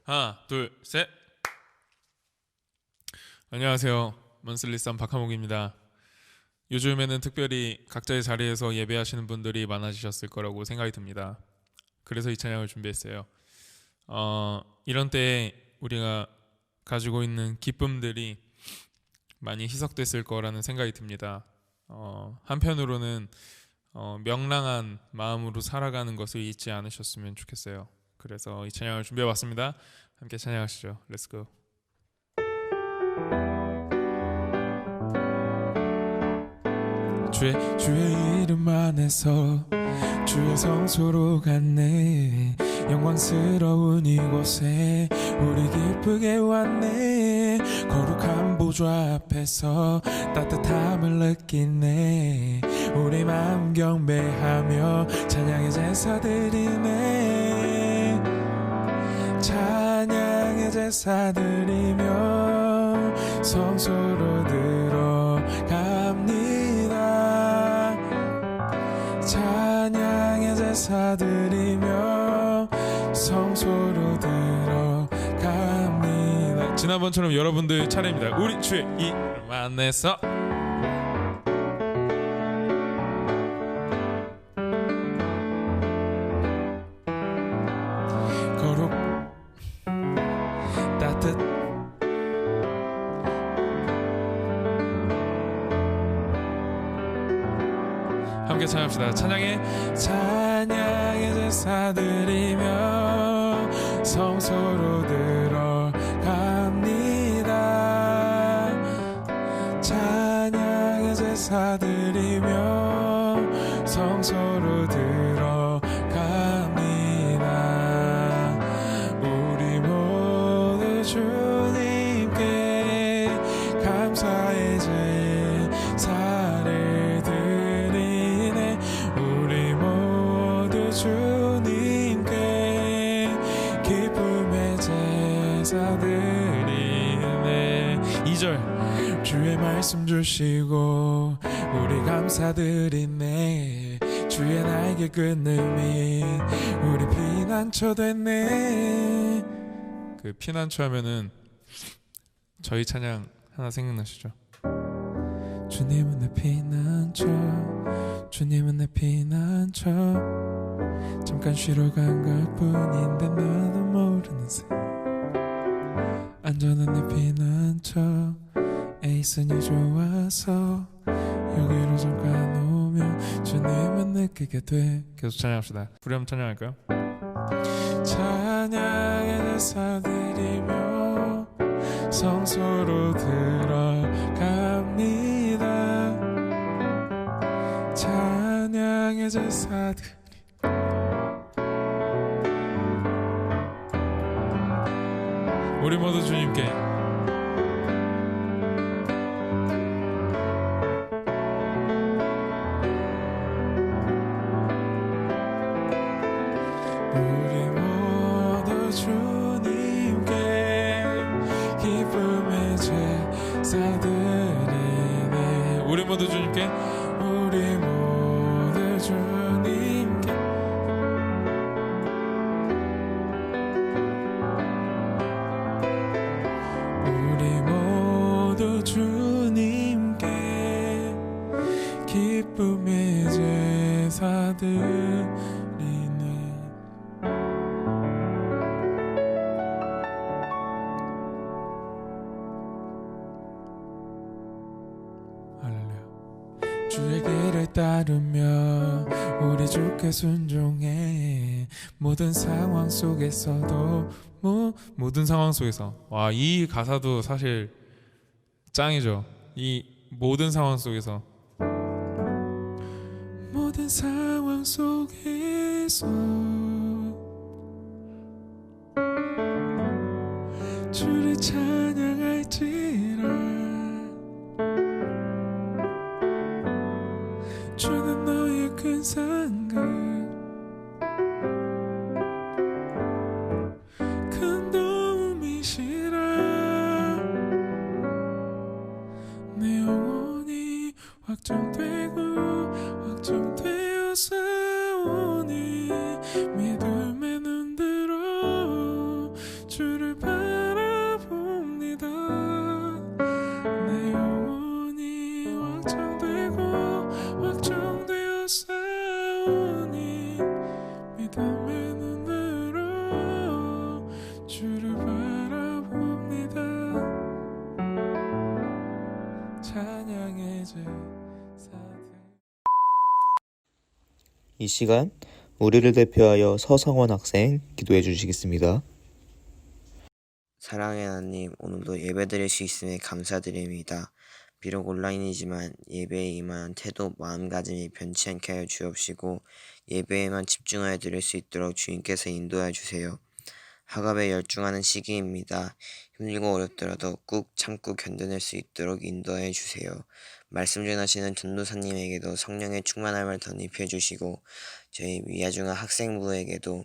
하나, 둘, 셋. 안녕하세요. 먼슬리쌈 박하목입니다. 요즘에는 특별히 각자의 자리에서 예배하시는 분들이 많아지셨을 거라고 생각이 듭니다. 그래서 이 찬양을 준비했어요. 이런 때에 우리가 가지고 있는 기쁨들이 많이 희석됐을 거라는 생각이 듭니다. 한편으로는 명랑한 마음으로 살아가는 것을 잊지 않으셨으면 좋겠어요. 그래서 이 찬양을 준비해봤습니다. 함께 찬양하시죠. 렛츠고. 주의 이름 안에서 주의 성소로 갔네. 영광스러운 이곳에 우리 기쁘게 왔네. 거룩한 보좌 앞에서 따뜻함을 느끼네. 우리 마음 경배하며 찬양의 제사 드리네. 찬양의 제사 드리며 성소로 들어갑니다. 찬양의 제사 드리며 성소로 들어갑니다. 지난번처럼 여러분들 차례입니다. 우리 주의 이름 안에서 거룩 따뜻 함께 찬양합시다. 찬양의 제사 드리며 성소로 들어갑니다. 찬양의 제사 드리며 성소로 들어갑니다. 우리 모두 주님께 감사의 제사를 드리네. 우리 모두 주님께 기쁨의 제사 드리네. 2절 주의 말씀 주시고 우리 감사드리네. 주의 날개 끊음이 우리 피난처 됐네. 그 피난처 하면은 저희 찬양 하나 생각나시죠? 주님은 내 피난처, 주님은 내 피난처. 잠깐 쉬러 간 것뿐인데 나도 모르는 새 안전한 내 피난처. 에이슨이 좋아서 여기로 잠깐 오면 주님은 느끼게 돼. 계속 찬양합시다. 후렴 찬양할까요? 찬양의 제사 드리며 성소로 들어갑니다. 찬양의 제사 드리며 우리 모두 주님께 우리 모두 주님께 기쁨의 제사 드리네. 우리 모두 주님께 우리 모두 주님께 우리 모두 주님께 기쁨의 제사 드리네. 주의 길을 따르며 우리 주께 순종해. 모든 상황 속에서도 모든 상황 속에서. 와, 이 가사도 사실 짱이죠. 이 모든 상황 속에서 모든 상황 속에서 주를 찬양할지라. 주는 너의 큰 상급 큰 도움이시라. 내 영혼이 확정되고 확정되어서 오니 믿음의 눈들어 주를 이 시간 우리를 대표하여 서성원 학생 기도해 주시겠습니다. 사랑의 하나님, 오늘도 예배드릴 수 있음에 감사드립니다. 비록 온라인이지만 예배에 임하는 태도, 마음가짐이 변치 않게 하여 주옵시고 예배에만 집중하여 드릴 수 있도록 주님께서 인도하여 주세요. 학업에 열중하는 시기입니다. 힘들고 어렵더라도 꾹 참고 견뎌낼 수 있도록 인도하여 주세요. 말씀 전하시는 전도사님에게도 성령의 충만함을 덧입혀 주시고 저희 위아중한 학생부에게도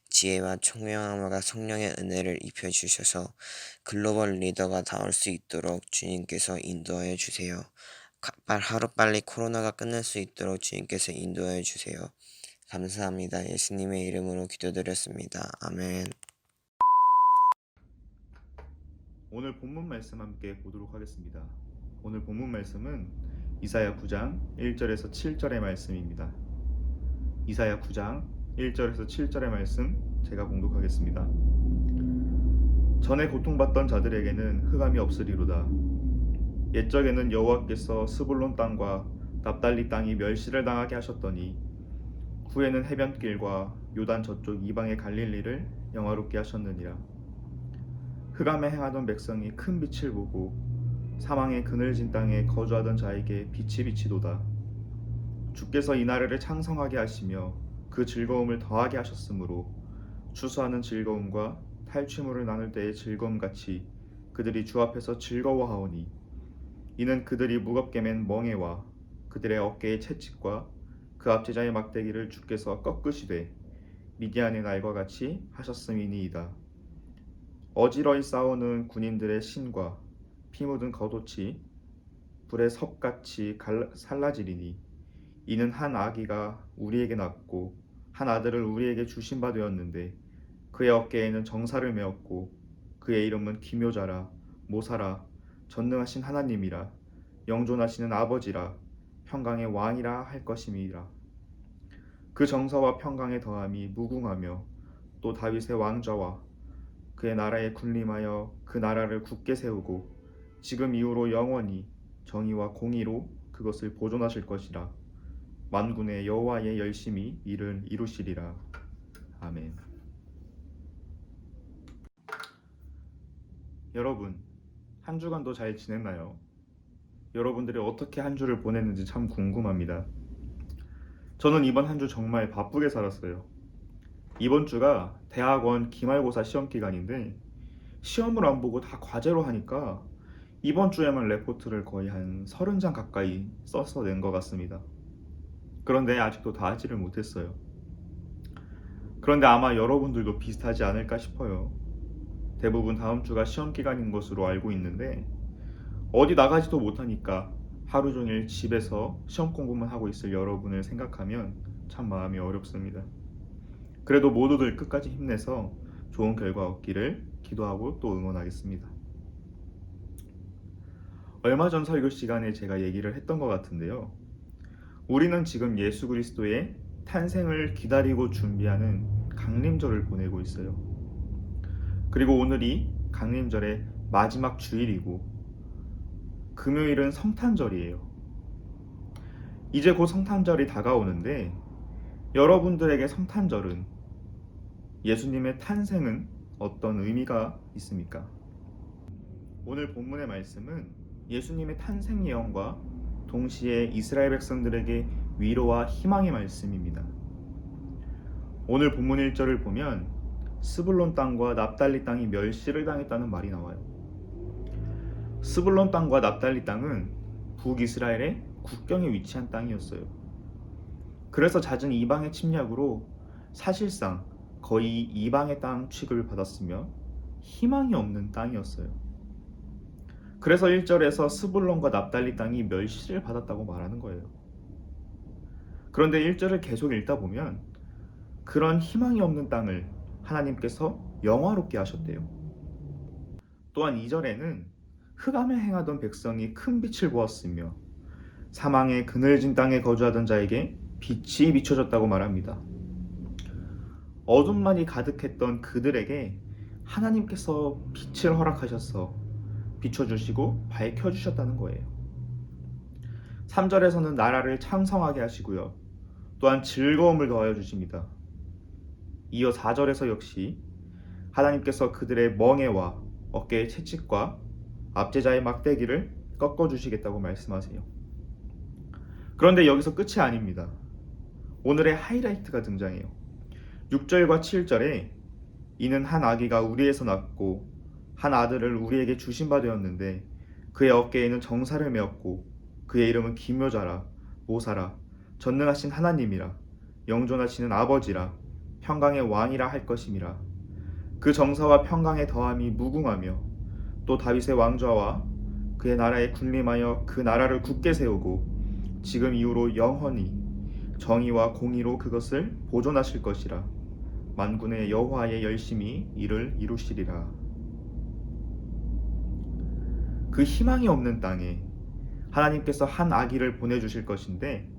지혜와 총명함과 성령의 은혜를 입혀 주셔서 글로벌 리더가 나올 수 있도록 주님께서 인도하여 주세요. 하루빨리 코로나가 끝날 수 있도록 주님께서 인도하여 주세요. 감사합니다. 예수님의 이름으로 기도드렸습니다. 아멘. 오늘 본문 말씀 함께 보도록 하겠습니다. 오늘 본문 말씀은 이사야 9장 1절에서 7절의 말씀입니다. 이사야 9장 1절에서 7절의 말씀 제가 봉독하겠습니다. 전에 고통받던 자들에게는 흑암이 없으리로다. 옛적에는 여호와께서 스불론 땅과 납달리 땅이 멸시를 당하게 하셨더니 후에는 해변길과 요단 저쪽 이방의 갈릴리를 영화롭게 하셨느니라. 흑암에 행하던 백성이 큰 빛을 보고 사망의 그늘진 땅에 거주하던 자에게 빛이 비치도다. 주께서 이 나라를 창성하게 하시며 그 즐거움을 더하게 하셨으므로 추수하는 즐거움과 탈취물을 나눌 때의 즐거움같이 그들이 주 앞에서 즐거워하오니 이는 그들이 무겁게 맨 멍에와 그들의 어깨의 채찍과 그 앞제자의 막대기를 주께서 꺾으시되 미디안의 날과 같이 하셨음이니이다. 어지러이 싸우는 군인들의 신과 피 묻은 겉옷이 불의 섭같이 살라지리니 이는 한 아기가 우리에게 낳고 한 아들을 우리에게 주신 바 되었는데 그의 어깨에는 정사를 메었고 그의 이름은 기묘자라 모사라 전능하신 하나님이라 영존하시는 아버지라 평강의 왕이라 할 것임이라. 그 정사와 평강의 더함이 무궁하며 또 다윗의 왕좌와 그의 나라에 군림하여 그 나라를 굳게 세우고 지금 이후로 영원히 정의와 공의로 그것을 보존하실 것이라. 만군의 여호와의 열심히 일을 이루시리라. 아멘. 여러분, 한 주간도 잘 지냈나요? 여러분들이 어떻게 한 주를 보냈는지 참 궁금합니다. 저는 이번 한 주 정말 바쁘게 살았어요. 이번 주가 대학원 기말고사 시험 기간인데 시험을 안 보고 다 과제로 하니까 이번 주에만 레포트를 거의 한 30장 가까이 써서 낸 것 같습니다. 그런데 아직도 다 하지를 못했어요. 그런데 아마 여러분들도 비슷하지 않을까 싶어요. 대부분 다음 주가 시험 기간인 것으로 알고 있는데 어디 나가지도 못하니까 하루 종일 집에서 시험 공부만 하고 있을 여러분을 생각하면 참 마음이 어렵습니다. 그래도 모두들 끝까지 힘내서 좋은 결과 얻기를 기도하고 또 응원하겠습니다. 얼마 전 설교 시간에 제가 얘기를 했던 것 같은데요. 우리는 지금 예수 그리스도의 탄생을 기다리고 준비하는 강림절을 보내고 있어요. 그리고 오늘이 강림절의 마지막 주일이고 금요일은 성탄절이에요. 이제 곧 성탄절이 다가오는데 여러분들에게 성탄절은 예수님의 탄생은 어떤 의미가 있습니까? 오늘 본문의 말씀은 예수님의 탄생 예언과 동시에 이스라엘 백성들에게 위로와 희망의 말씀입니다. 오늘 본문 1절을 보면 스불론 땅과 납달리 땅이 멸시를 당했다는 말이 나와요. 스불론 땅과 납달리 땅은 북이스라엘의 국경에 위치한 땅이었어요. 그래서 잦은 이방의 침략으로 사실상 거의 이방의 땅 취급을 받았으며 희망이 없는 땅이었어요. 그래서 1절에서 스불론과 납달리 땅이 멸시를 받았다고 말하는 거예요. 그런데 1절을 계속 읽다 보면 그런 희망이 없는 땅을 하나님께서 영화롭게 하셨대요. 또한 2절에는 흑암에 행하던 백성이 큰 빛을 보았으며 사망의 그늘진 땅에 거주하던 자에게 빛이 비춰졌다고 말합니다. 어둠만이 가득했던 그들에게 하나님께서 빛을 허락하셔서 비춰주시고 밝혀주셨다는 거예요. 3절에서는 나라를 창성하게 하시고요. 또한 즐거움을 더하여 주십니다. 이어 4절에서 역시 하나님께서 그들의 멍에와 어깨의 채찍과 압제자의 막대기를 꺾어주시겠다고 말씀하세요. 그런데 여기서 끝이 아닙니다. 오늘의 하이라이트가 등장해요. 6절과 7절에 이는 한 아기가 우리에서 낳고 한 아들을 우리에게 주신 바 되었는데 그의 어깨에는 정사를 메었고 그의 이름은 기묘자라 모사라 전능하신 하나님이라 영존하시는 아버지라 평강의 왕이라 할 것임이라. 그 정사와 평강의 더함이 무궁하며 또 다윗의 왕좌와 그의 나라에 군림하여 그 나라를 굳게 세우고 지금 이후로 영원히 정의와 공의로 그것을 보존하실 것이라. 만군의 여호와의 열심히 이를 이루시리라. 그 희망이 없는 땅에 하나님께서 한 아기를 보내주실 것인데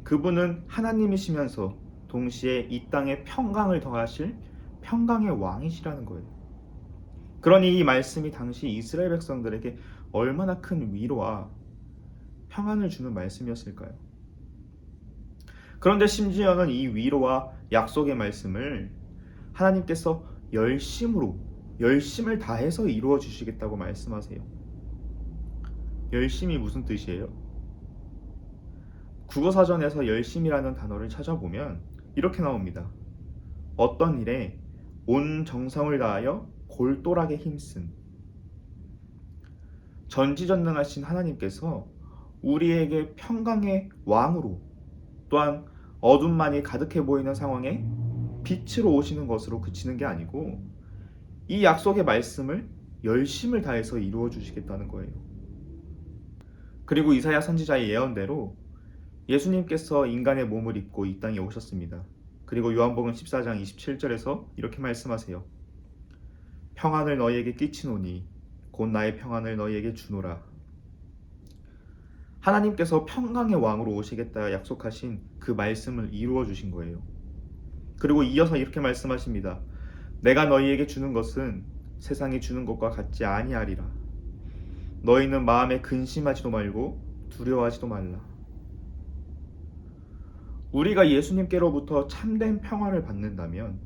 그분은 하나님이시면서 동시에 이 땅에 평강을 더하실 평강의 왕이시라는 거예요. 그러니 이 말씀이 당시 이스라엘 백성들에게 얼마나 큰 위로와 평안을 주는 말씀이었을까요? 그런데 심지어는 이 위로와 약속의 말씀을 하나님께서 열심을 다해서 이루어 주시겠다고 말씀하세요. 열심이 무슨 뜻이에요? 국어사전에서 열심이라는 단어를 찾아보면 이렇게 나옵니다. 어떤 일에 온 정성을 다하여 골똘하게 힘쓴. 전지전능하신 하나님께서 우리에게 평강의 왕으로 또한 어둠만이 가득해 보이는 상황에 빛으로 오시는 것으로 그치는 게 아니고 이 약속의 말씀을 열심을 다해서 이루어 주시겠다는 거예요. 그리고 이사야 선지자의 예언대로 예수님께서 인간의 몸을 입고 이 땅에 오셨습니다. 그리고 요한복음 14장 27절에서 이렇게 말씀하세요. 평안을 너희에게 끼치노니 곧 나의 평안을 너희에게 주노라. 하나님께서 평강의 왕으로 오시겠다 약속하신 그 말씀을 이루어 주신 거예요. 그리고 이어서 이렇게 말씀하십니다. 내가 너희에게 주는 것은 세상이 주는 것과 같지 아니하리라. 너희는 마음에 근심하지도 말고 두려워하지도 말라. 우리가 예수님께로부터 참된 평화를 받는다면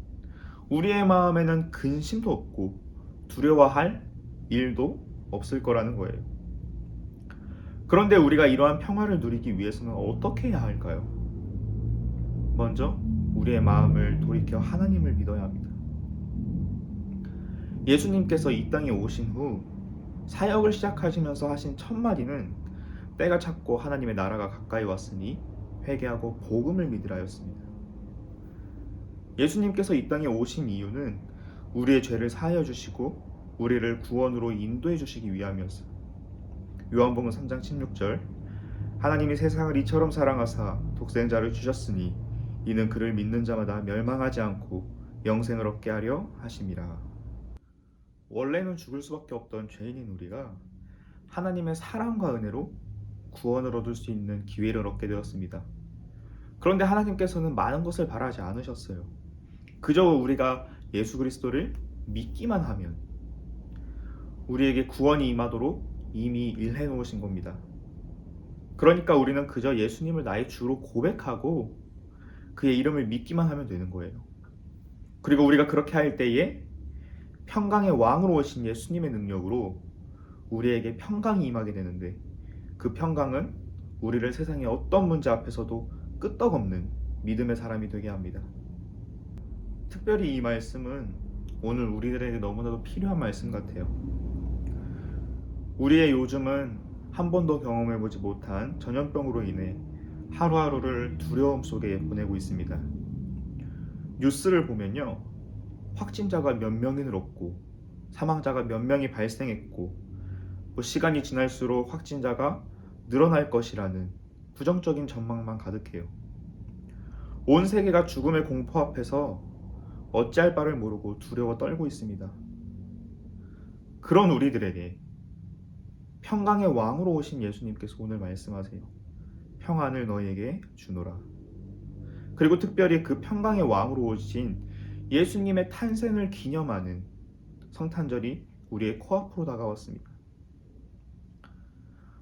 우리의 마음에는 근심도 없고 두려워할 일도 없을 거라는 거예요. 그런데 우리가 이러한 평화를 누리기 위해서는 어떻게 해야 할까요? 먼저 우리의 마음을 돌이켜 하나님을 믿어야 합니다. 예수님께서 이 땅에 오신 후 사역을 시작하시면서 하신 첫 마디는 때가 찼고 하나님의 나라가 가까이 왔으니 회개하고 복음을 믿으라였습니다. 예수님께서 이 땅에 오신 이유는 우리의 죄를 사하여 주시고 우리를 구원으로 인도해 주시기 위함이었어요. 요한복음 3장 16절 하나님이 세상을 이처럼 사랑하사 독생자를 주셨으니 이는 그를 믿는 자마다 멸망하지 않고 영생을 얻게 하려 하심이라. 원래는 죽을 수밖에 없던 죄인인 우리가 하나님의 사랑과 은혜로 구원을 얻을 수 있는 기회를 얻게 되었습니다. 그런데 하나님께서는 많은 것을 바라지 않으셨어요. 그저 우리가 예수 그리스도를 믿기만 하면 우리에게 구원이 임하도록 이미 일해 놓으신 겁니다. 그러니까 우리는 그저 예수님을 나의 주로 고백하고 그의 이름을 믿기만 하면 되는 거예요. 그리고 우리가 그렇게 할 때에 평강의 왕으로 오신 예수님의 능력으로 우리에게 평강이 임하게 되는데 그 평강은 우리를 세상의 어떤 문제 앞에서도 끄떡없는 믿음의 사람이 되게 합니다. 특별히 이 말씀은 오늘 우리들에게 너무나도 필요한 말씀 같아요. 우리의 요즘은 한 번도 경험해보지 못한 전염병으로 인해 하루하루를 두려움 속에 보내고 있습니다. 뉴스를 보면요, 확진자가 몇 명이 늘었고 사망자가 몇 명이 발생했고 시간이 지날수록 확진자가 늘어날 것이라는 부정적인 전망만 가득해요. 온 세계가 죽음의 공포 앞에서 어찌할 바를 모르고 두려워 떨고 있습니다. 그런 우리들에게 평강의 왕으로 오신 예수님께서 오늘 말씀하세요. 평안을 너희에게 주노라. 그리고 특별히 그 평강의 왕으로 오신 예수님의 탄생을 기념하는 성탄절이 우리의 코앞으로 다가왔습니다.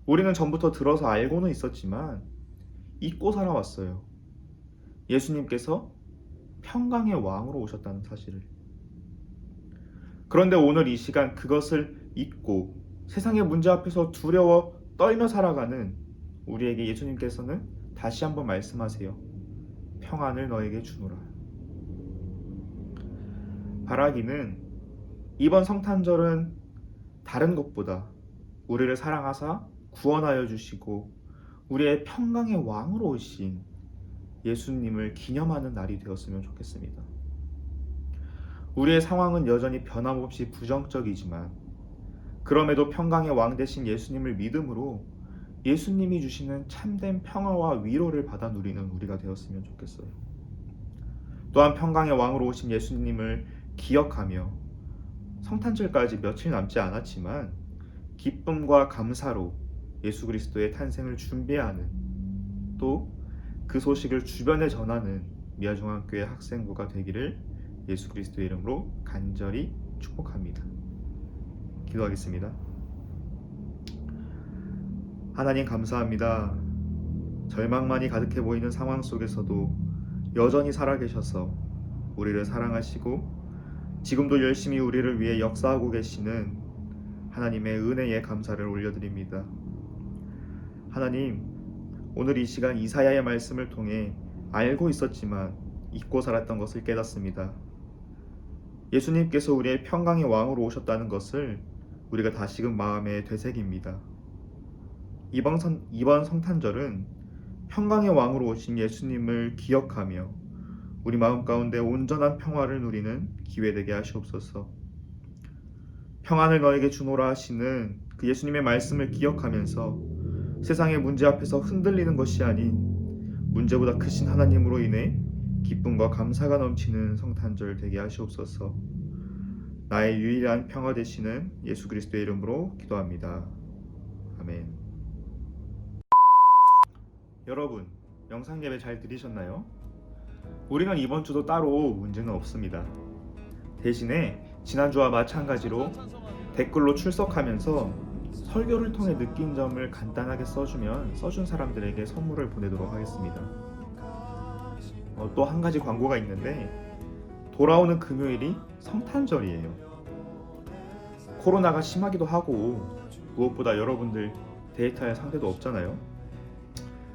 우리는 전부터 들어서 알고는 있었지만 잊고 살아왔어요. 예수님께서 평강의 왕으로 오셨다는 사실을. 그런데 오늘 이 시간 그것을 잊고 세상의 문제 앞에서 두려워 떨며 살아가는 우리에게 예수님께서는 다시 한번 말씀하세요. 평안을 너에게 주노라. 바라기는 이번 성탄절은 다른 것보다 우리를 사랑하사 구원하여 주시고 우리의 평강의 왕으로 오신 예수님을 기념하는 날이 되었으면 좋겠습니다. 우리의 상황은 여전히 변함없이 부정적이지만 그럼에도 평강의 왕 되신 예수님을 믿음으로 예수님이 주시는 참된 평화와 위로를 받아 누리는 우리가 되었으면 좋겠어요. 또한 평강의 왕으로 오신 예수님을 기억하며 성탄절까지 며칠 남지 않았지만 기쁨과 감사로 예수 그리스도의 탄생을 준비하는, 또 그 소식을 주변에 전하는 미아중앙교회 학생부가 되기를 예수 그리스도의 이름으로 간절히 축복합니다. 기도하겠습니다. 하나님 감사합니다. 절망만이 가득해 보이는 상황 속에서도 여전히 살아계셔서 우리를 사랑하시고 지금도 열심히 우리를 위해 역사하고 계시는 하나님의 은혜에 감사를 올려드립니다. 하나님, 오늘 이 시간 이사야의 말씀을 통해 알고 있었지만 잊고 살았던 것을 깨닫습니다. 예수님께서 우리의 평강의 왕으로 오셨다는 것을 우리가 다시금 마음에 되새깁니다. 이번 성탄절은 평강의 왕으로 오신 예수님을 기억하며 우리 마음 가운데 온전한 평화를 누리는 기회 되게 하시옵소서. 평안을 너에게 주노라 하시는 그 예수님의 말씀을 기억하면서 세상의 문제 앞에서 흔들리는 것이 아닌 문제보다 크신 하나님으로 인해 기쁨과 감사가 넘치는 성탄절 되게 하시옵소서. 나의 유일한 평화 되시는 예수 그리스도의 이름으로 기도합니다. 아멘. 여러분, 영상 예배 잘 들으셨나요? 우리는 이번 주도 따로 문제는 없습니다. 대신에 지난주와 마찬가지로 댓글로 출석하면서 설교를 통해 느낀 점을 간단하게 써준 사람들에게 선물을 보내도록 하겠습니다. 또 한 가지 광고가 있는데 돌아오는 금요일이 성탄절이에요. 코로나가 심하기도 하고 무엇보다 여러분들 데이트할 상대도 없잖아요.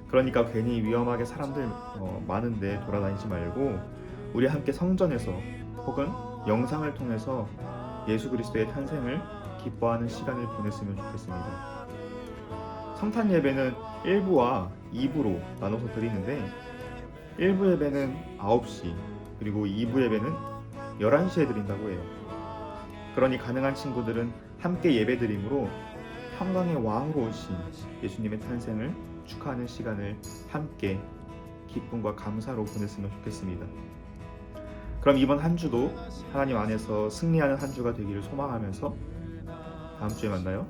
그러니까 괜히 위험하게 사람들 많은데 돌아다니지 말고 우리 함께 성전에서 혹은 영상을 통해서 예수 그리스도의 탄생을 기뻐하는 시간을 보냈으면 좋겠습니다. 성탄 예배는 1부와 2부로 나눠서 드리는데 1부 예배는 9시 그리고 2부 예배는 11시에 드린다고 해요. 그러니 가능한 친구들은 함께 예배 드림으로 평강의 왕으로 오신 예수님의 탄생을 축하하는 시간을 함께 기쁨과 감사로 보냈으면 좋겠습니다. 그럼 이번 한 주도 하나님 안에서 승리하는 한 주가 되기를 소망하면서 다음 주에 만나요.